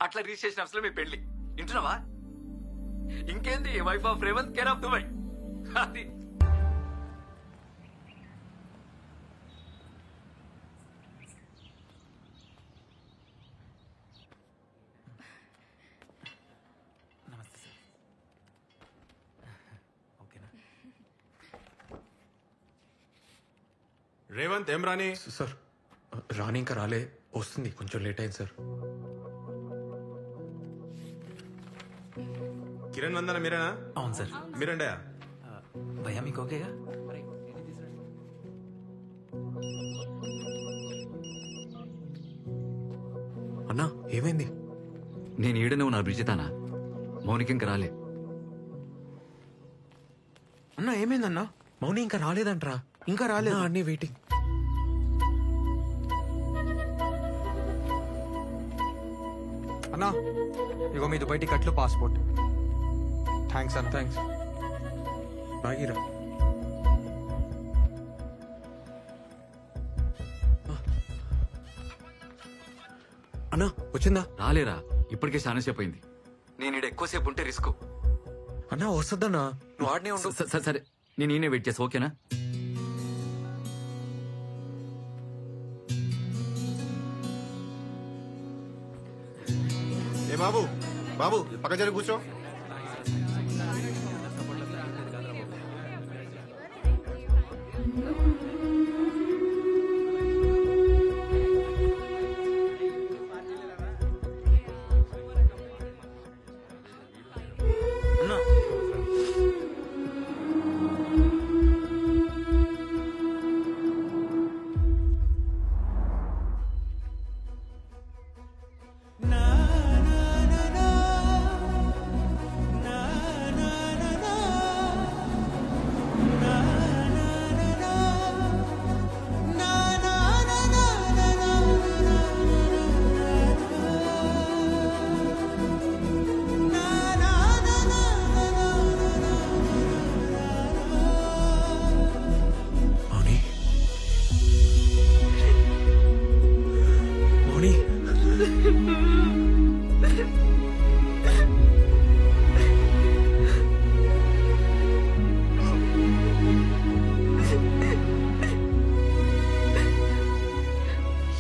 అట్లా registration office లో మీ పెళ్లి. వింటున్నావా? ఇంకేంది, wife of Revanth, care of Dubai. అది రేవంత్ ఏం రాని? సార్ రాని ఇంకా రాలే, వస్తుంది, కొంచెం లేట్ అయింది సార్. కిరణ్ వందన మీరేనా? అవును సార్. మీరండే భయ్యా, మీకు ఓకేగా? అన్నా ఏమైంది? నేను ఈడనే ఉన్నా బ్రిజితానా, మౌనికి ఇంకా రాలే. అన్నా ఏమైందన్నా? మౌని ఇంకా రాలేదంట్రా. ఇంకా రాలేదు అన్నీ వెయిటింగ్. అన్నా ఇగో మీ దుబాయ్ టికెట్లు, పాస్పోర్ట్. థ్యాంక్స్ అన్న. థ్యాంక్స్. బాగిరా. అన్నా వచ్చిందా? రాలేరా, ఇప్పటికే చాలా సేపు అయింది. నేను ఈడ ఎక్కువసేపు ఉంటే రిస్క్. అన్నా వస్తుందన్నా, నువ్వు ఆడనే ఉండు. సరే, నేను ఈయనే వెయిట్ చేస్తా, ఓకేనా? ఏ బాబు, బాబు పక్క జరి కూర్చో.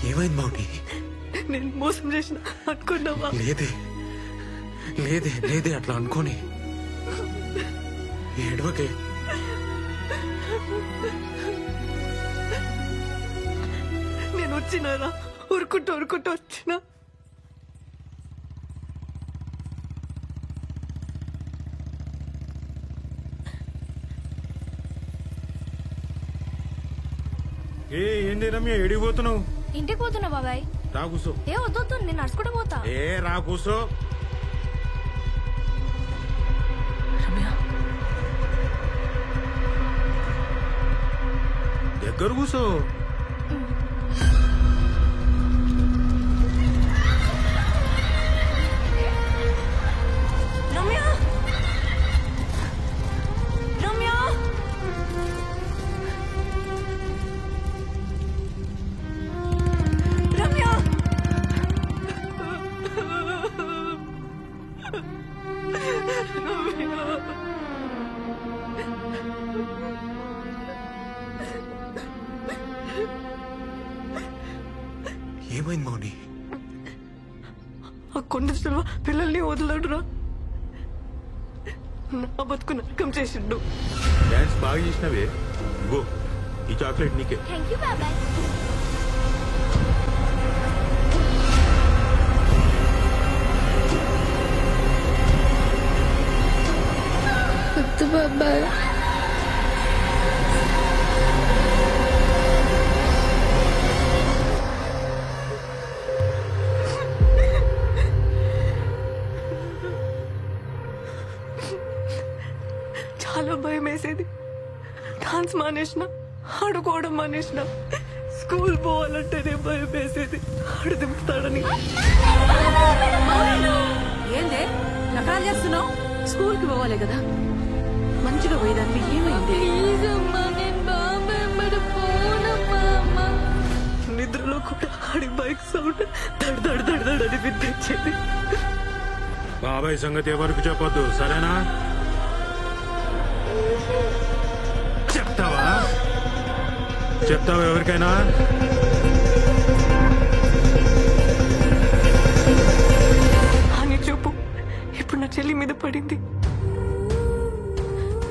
ఏమైంది మౌని? నేను మోసం చేసిన అనుకున్నావా? లేదే లేదే లేదే, అట్లా అనుకోని ఏడవకే. నేను వచ్చినారా, ఉరుకుంటూ వచ్చిన. ఏంటి రమ్య ఎడిగిపోతున్నావు? ఇంటికి పోతున్నా బాబాయ్. రా కూసో. ఏ వద్దు, నేను నడుచుకుంటూ పోతా. రా కూసో. దగ్గర కూసో. ఏమైంది మౌని? ఆ కొండ పిల్లల్ని వదలడురా, నా బతుకు నరకం చేసిండు. డాన్స్ బాగా చేసినవే. గో, ఈ చాక్లెట్ నీకే. థ్యాంక్ యూ బాబాయ్. వద్దు బాబాయ్. చాలా భయం వేసేది. డాన్స్ మానేసిన, ఆడుకోవడం మానేసిన, స్కూల్ పోవాలంటేనే భయం వేసేది, ఆడు దింపుతాడని. ఏందే నకరాలు చేస్తున్నావు? స్కూల్ కి పోవాలి కదా, మంచిగా పోయేదాన్ని. ఏమైంది? నిద్రలో కూడా ఆడి బైక్ సౌండ్ దడ దడ దడ దడ అని వినిపించేది. బాబాయ్ సంగతి ఎవరికి చెప్పొద్దు, సరేనా? చెప్తావా ఎవరికైనా? అని చెప్పు. ఇప్పుడు నా చెల్లి మీద పడింది,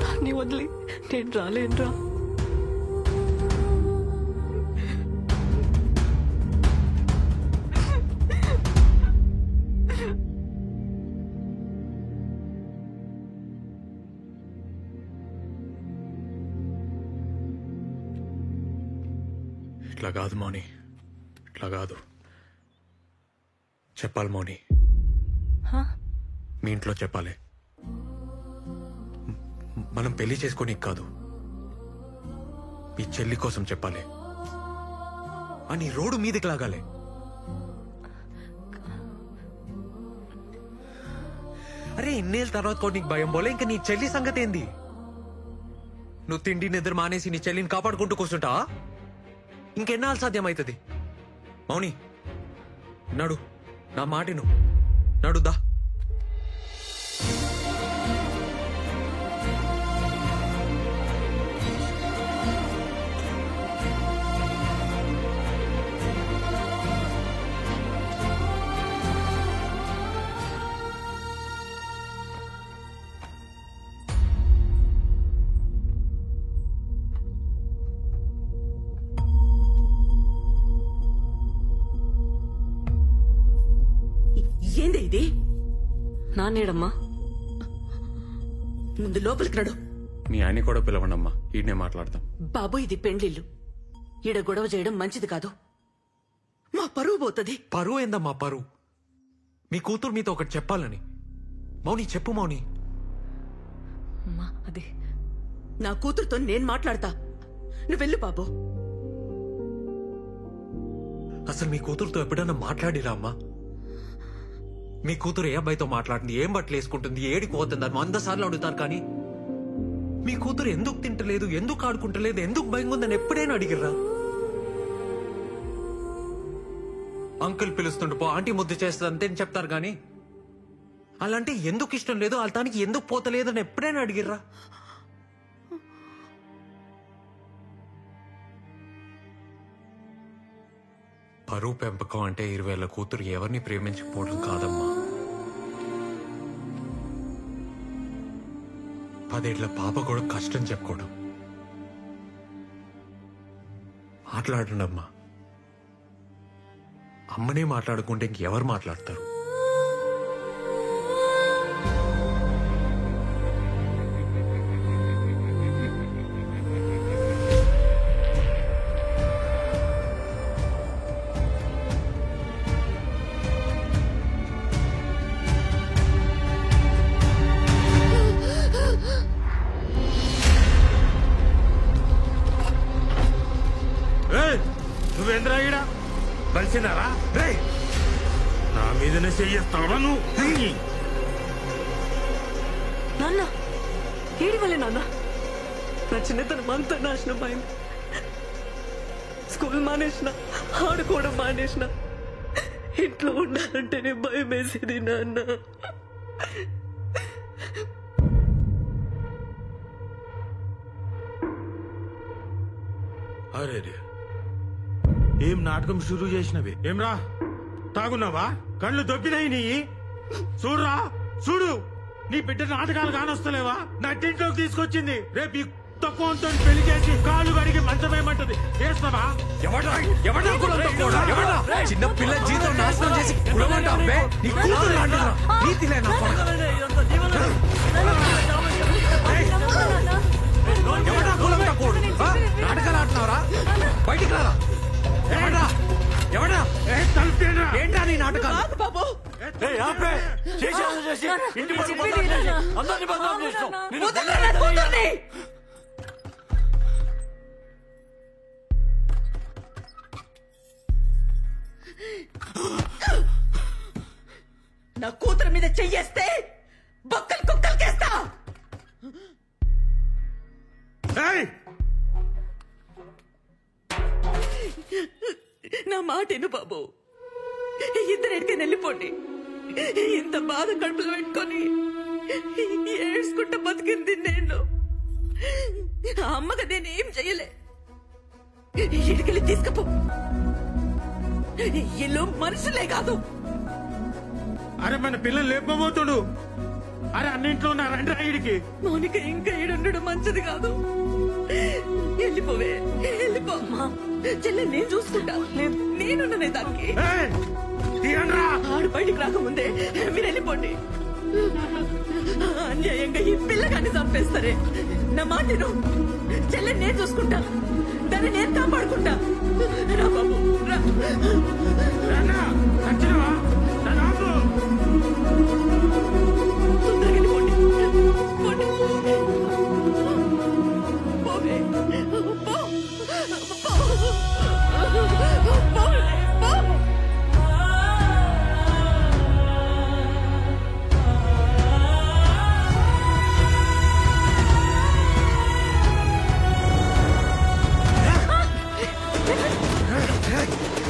దాన్ని వదిలి నేను రాలేనురా. ఇట్లా కాదు మౌని, ఇట్లా కాదు. చెప్పాలి మౌని, మీ ఇంట్లో చెప్పాలి. మనం పెళ్లి చేసుకోనీకి కాదు, మీ చెల్లి కోసం చెప్పాలి. అని రోడ్డు మీదకి లాగాలి. అరే ఇన్నేళ్ళ తర్వాత కూడా నీకు భయం పోలే, ఇంకా నీ చెల్లి సంగతి ఏంది? నువ్వు తిండి నిద్ర మానేసి నీ చెల్లిని కాపాడుకుంటూ కూర్చుంటావా? ఇంకెన్నాళ్ళు సాధ్యమవుతుంది? మౌని నడు, నా మాటిను, నడుదా. ఏంది ఇది? నానేడమ్మా? ముందు లోపలికి నడు. మీ ఆయన కూడా పిలవండమ్మా, ఈడనే మాట్లాడతాం. బాబు ఇది పెండ్లిల్లు, ఈడ గొడవ చేయడం మంచిది కాదు. మా పరువు పోతుంది. పరువు ఏందమ్మా పరువు? మీ కూతురు మీతో ఒకటి చెప్పాలని. మౌని చెప్పు మౌని. అమ్మా అది నా కూతురుతో నేను మాట్లాడతా, నువ్వు వెళ్ళు బాబు. అసలు మీ కూతురుతో ఎప్పుడైనా మాట్లాడిరా అమ్మా? మీ కూతురు ఏ అబ్బాయితో మాట్లాడుతుంది, ఏం బట్టలు వేసుకుంటుంది, ఏడికి పోతుంది అని 100 సార్లు అడుగుతారు. కానీ మీ కూతురు ఎందుకు తింటలేదు, ఎందుకు ఆడుకుంటలేదు, ఎందుకు భయంగా ఉందని ఎప్పుడైనా అడిగిర్రా? అంకుల్ పిలుస్తుండు పో, ఆంటీ ముద్దు చేస్తుంది అంతే అని చెప్తారు. కానీ అలాంటి ఎందుకు ఇష్టం లేదు, వాళ్ళకి ఎందుకు పోతలేదు అని ఎప్పుడైనా అడిగిర్రా? పరువు పెంపకం అంటే 20 ఏళ్ల కూతురు ఎవరిని ప్రేమించకపోవడం కాదమ్మా. 10 ఏళ్ల పాప కూడా కష్టం చెప్పుకోవడం. మాట్లాడండి అమ్మా. అమ్మనే మాట్లాడుకుంటే ఇంకెవరు మాట్లాడతారు? నువ్వేంద్రా ఈడ కలిసినారా? నా మీదనే చెయ్యేస్తావా నువ్వు? నాన్న ఏడి వల్లే నాన్న నా చిన్నతనం అంతా నాశనం అయింది. స్కూల్ మానేసిన, ఆడుకోవడం మానేసిన, ఇంట్లో ఉండాలంటేనే భయం వేసేది నాన్న. అరే ఏం నాటకం షురూ చేసినవి? ఏమ్రా తాగున్నావా? కళ్ళు దొబ్బినాయి నీ? చూడురా చూడు, నీ బిడ్డ నాటకాలు కానొస్తలేవా? నా ఇంట్లోకి తీసుకొచ్చింది. రేపు ఈ తక్కువతో పెళ్లి చేసి కాళ్ళు కడిగి మంచమేమంటది. చేస్తావా? చిన్న పిల్ల జీతం నాశనం చేసి నాటకాలు ఆడుతున్నారా? బయటికి రారా. ఎవడా ఏంటా నీ నాటకాలు? బాబు నా కూతురు మీద చెయ్యేస్తే బొక్కలు కుక్కలకేస్తా. నా మాటేను బాబు, ఇద్దరు ఎడికైనా వెళ్ళిపోండి. ఇంత బాధ కడుపులో పెట్టుకొని ఏడ్చుకుంటా బతికింది నేను. అమ్మగా నేనేం చెయ్యలే. ఇడికెళ్ళి తీసుకపో. ఇల్లు మనుషులే కాదు. అరే మన పిల్లలు లేపబోతుడు. అరే అన్నింట్లో ఉన్న రండి రాయుడికి. మౌనిక ఇంకా ఈడుండడం మంచిది కాదు. వెళ్ళిపోవే, వెళ్ళిపో అమ్మా. చెల్లె నేను చూసుకుంటా. నేనున్ననే దానికి. ఆడు బయటికి రాకముందే మీరు వెళ్ళిపోండి. అన్యాయంగా ఈ పిల్లగాన్ని చంపేస్తారే. నా మాట చెల్లె నేను చూసుకుంటా. దాన్ని నేను కాపాడుకుంటా. రా బాబు రా. తొందరగా వెళ్ళిపోండి. పోండి. పోవే. పో.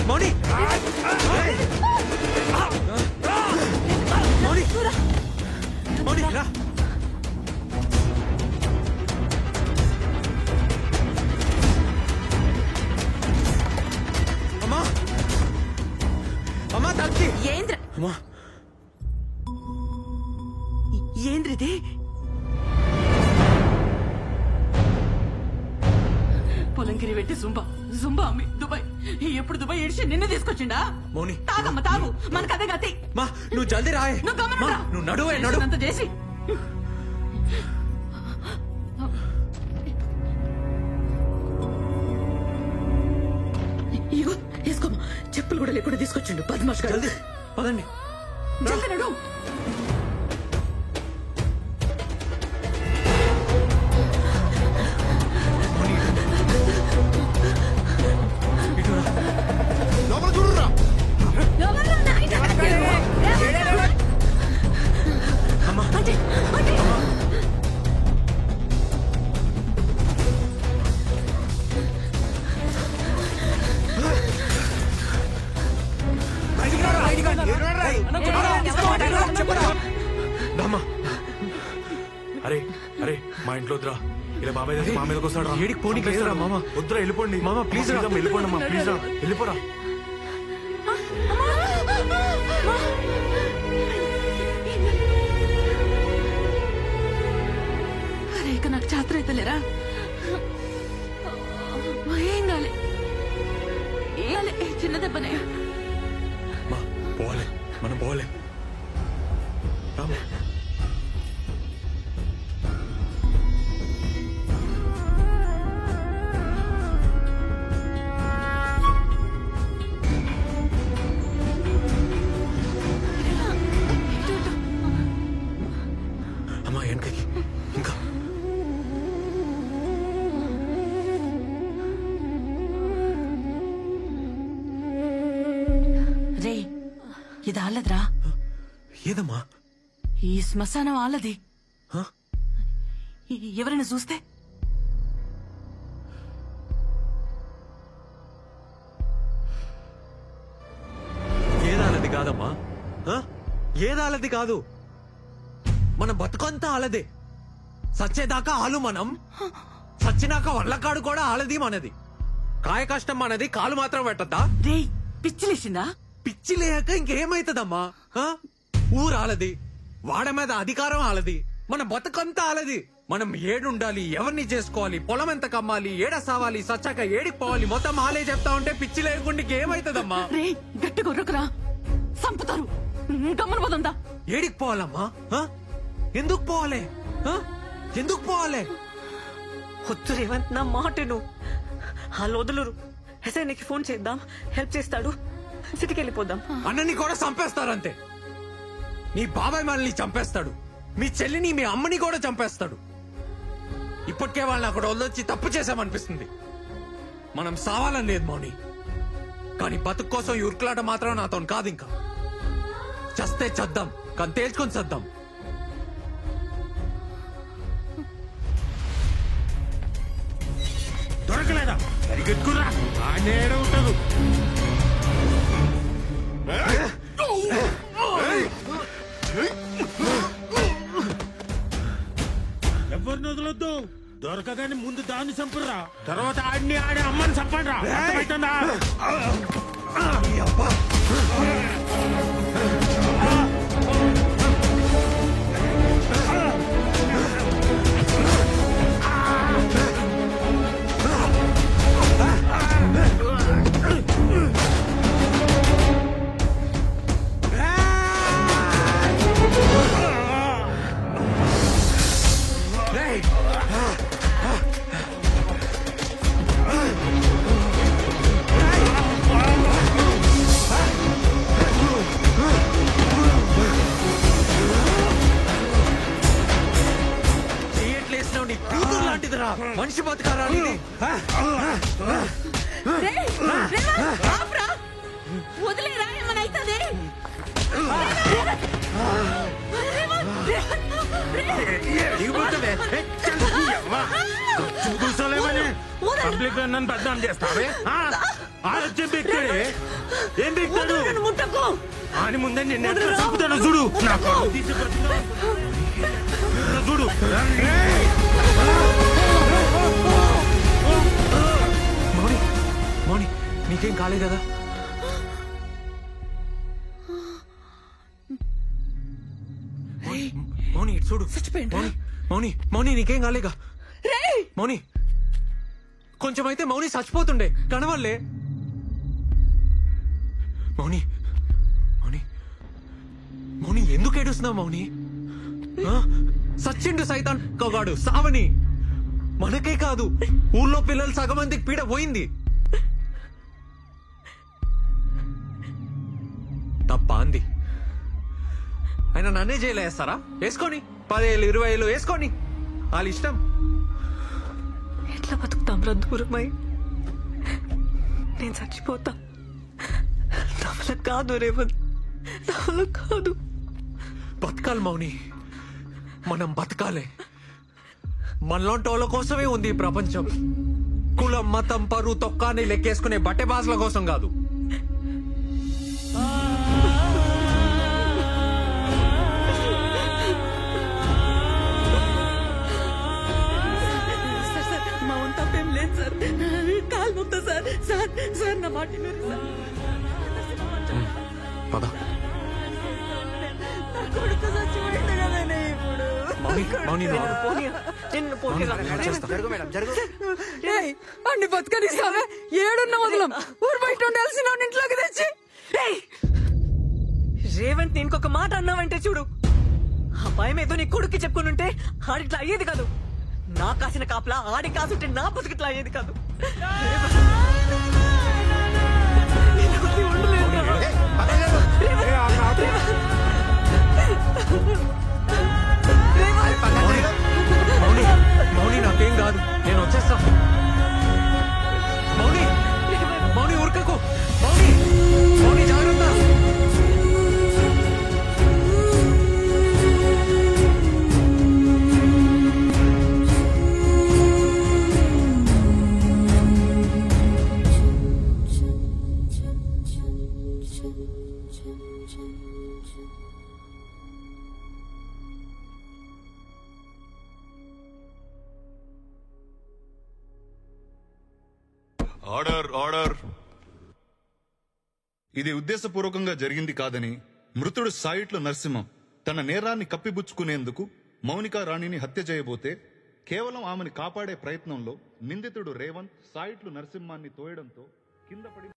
మౌని మౌని మౌని రా. అమ్మా అమ్మా తల్లి. ఏంద్ర అమ్మా ఏంద్రిది? పొలంకిరి పెట్టి జుంబా అమ్మి దుబాయ్. ఎప్పుడు దుబాయ్ ఏడ్చి నిన్ను తీసుకొచ్చిండా? మౌని తాగమ్మ తాగు. మనకు అదే గతి. మా నువ్వు జల్దీ రాయ్. నువ్వు గమనం రా. నువ్వు నడువే నడు. అంత చేసి ఇగో వేసుకోమా. చెప్పులు కూడా లేకుండా తీసుకొచ్చిండు బద్మాష్ గారు. జల్దీ పదండి. జల్దీ నడు. అరే అరే మా ఇంట్లో వద్దురా. ఇలా బాబాయ్ దగ్గర మా మీదకి వస్తాడు. ఏడికి పోనీకి లేదురా మామ. వద్దురా వెళ్ళిపోండి. మామ, ప్లీజ్ రా. వెళ్ళిపోండి అమ్మా. ప్లీజ్ రా వెళ్ళిపోరా. అరే ఇక నాకు చాత్ర అవుతలేరా? ఏం కాలే. చిన్న దెబ్బనే. పోలే మనం పోలే. అమ్మా వెనకకి ఇంకా. రే ఇది ఆలద్రా. ఏదమ్మా? ఈ శ్మశానం ఆలది. హ? ఎవరైనా చూస్తే? ఏదాలది కాదమ్మా. ఏదాలది కాదు. మన బతుకంతా ఆలదే. సచ్చేదాకా ఆలు మనం. సచ్చినాక వల్లకాడు కూడా ఆలది మనది. కాయ కష్టం మనది. కాలు మాత్రం పెట్టద్దా? రే పిచ్చిలేసిందా? పిచ్చి లేక ఇంకేమైతుందమ్మా? ఊరాలది. వాడ మీద అధికారం ఆలది. మన బతుకంతా ఆలది. మనం ఏడుండాలి, ఎవరిని చేసుకోవాలి, పొలం ఎంత కమ్మాలి, ఏడ సావాలి, సచ్చాక ఏడికి పోవాలి, మొత్తం ఆలే చెప్తా ఉంటే పిచ్చి లేకుండా ఏమైతుందమ్మా? రే గట్టి గొర్రకురా. సంపుతారు. గమ్మన పోదంతా. ఏడికి పోవాలమ్మా? ఎందుకు పోవాలి? ఎందుకు పోవాలి? వద్దు రేవంత్, నా మాటను. వాళ్ళు వదులురు. ఎస్ఐకి ఫోన్ చేద్దాం, హెల్ప్ చేస్తాడు. సిటీకి వెళ్ళిపోదాం. అన్నని కూడా చంపేస్తారంతే. నీ బాబాయ్ మనల్ని చంపేస్తాడు. మీ చెల్లిని, మీ అమ్మని కూడా చంపేస్తాడు. ఇప్పటికే వాళ్ళని అక్కడ వదిలొచ్చి తప్పు చేశామనిపిస్తుంది. మనం సావాలని లేదు మౌని. కానీ బతుకు కోసం ఈ ఉరుకులాట మాత్రం నాతో కాదు. ఇంకా చస్తే చద్దాం, కానీ తేల్చుకొని చద్దాం. దొరకలేదా? సరిగెత్తుకురా. ఆడేడ ఉంటాడు. దొరకగానే ముందు దాన్ని చంపుర్రా, తర్వాత ఆడిని ఆడి అమ్మని చంపండి రా. అర్థమవుతుందా? మనిషి బతకారా ఇది? వదిలేరా ఏమన్నా అవుతుంది? పబ్లిక్ నన్ను బద్నాం చేస్తావే? ఆలోచన బిక్కాడే ఏం బిక్కాడు ముట్టకు అని ముందే నిన్ను ఎట్లా చంపుతాను చూడు. నాకు చూడు. మౌని, మౌని నీకేం కాలేదు కదా? మౌని ఇటు చూడు. మౌని, మౌని, మౌని నీకేం కాలేగా? మౌని కొంచెం అయితే మౌని చచ్చిపోతుండే కనవల్లే. మౌని, మౌని, మౌని ఎందుకు ఏడుస్తున్నావు మౌని? సచ్చిండు సైతాన్ కగాడు సావని. మనకే కాదు ఊళ్ళో పిల్లలు సగం మందికి పీడ పోయింది. తప్ప అంది ఆయన నన్నే జైలు వేస్తారా? వేసుకొని 10,000 20,000 వేసుకొని వాళ్ళ ఇష్టం. ఎట్లా బతుకుతాం రా దూరమై? నేను చచ్చిపోతా. నా వల్ల కాదు రేవంత్, నా వల్ల కాదు. బతకాలి మౌని, మనం బతకాలే. మనలాంటి వాళ్ళ కోసమే ఉంది ఈ ప్రపంచం. కులం మతం పరు తొక్కాన్ని లెక్కేసుకునే బట్టె బాసుల కోసం కాదు. మా వంత తప్పేం లేదు సార్. కాలు మొక్తా సార్. సార్ సార్ నా మాట వినండి సార్. పద నా కొడుకు చచ్చిపోయింది కదనే ఇప్పుడు. మౌని అన్ని బతకనిస్తావే? ఏడున్న వదలం. ఊరు బయట ఉండాల్సిన ఇంట్లోకి తెచ్చి. రేవంత్ నేను ఇంకొక మాట అన్నావంటే చూడు, ఆ భయం ఏదో నీ కొడుక్కి చెప్పుకుని ఉంటే ఆడిట్లా అయ్యేది కాదు. నా కాసిన కాపలా ఆడి కాసుంటే నా బతుకిట్లా అయ్యేది కాదు. మౌని నాకేం కాదు, నేను వచ్చేస్తా. మౌని, మౌని ఉరకకు. మౌని, మౌని జాగ్రత్త. Order order. ఇది ఉద్దేశపూర్వకంగా జరిగింది కాదని మృతుడు సాయిట్లు నరసింహం తన నేరాన్ని కప్పిపుచ్చుకునేందుకు మౌనికా రాణిని హత్య చేయబోతే కేవలం ఆమెను కాపాడే ప్రయత్నంలో నిందితుడు రేవంత్ సాయిట్లు నరసింహాన్ని తోయడంతో కింద పడి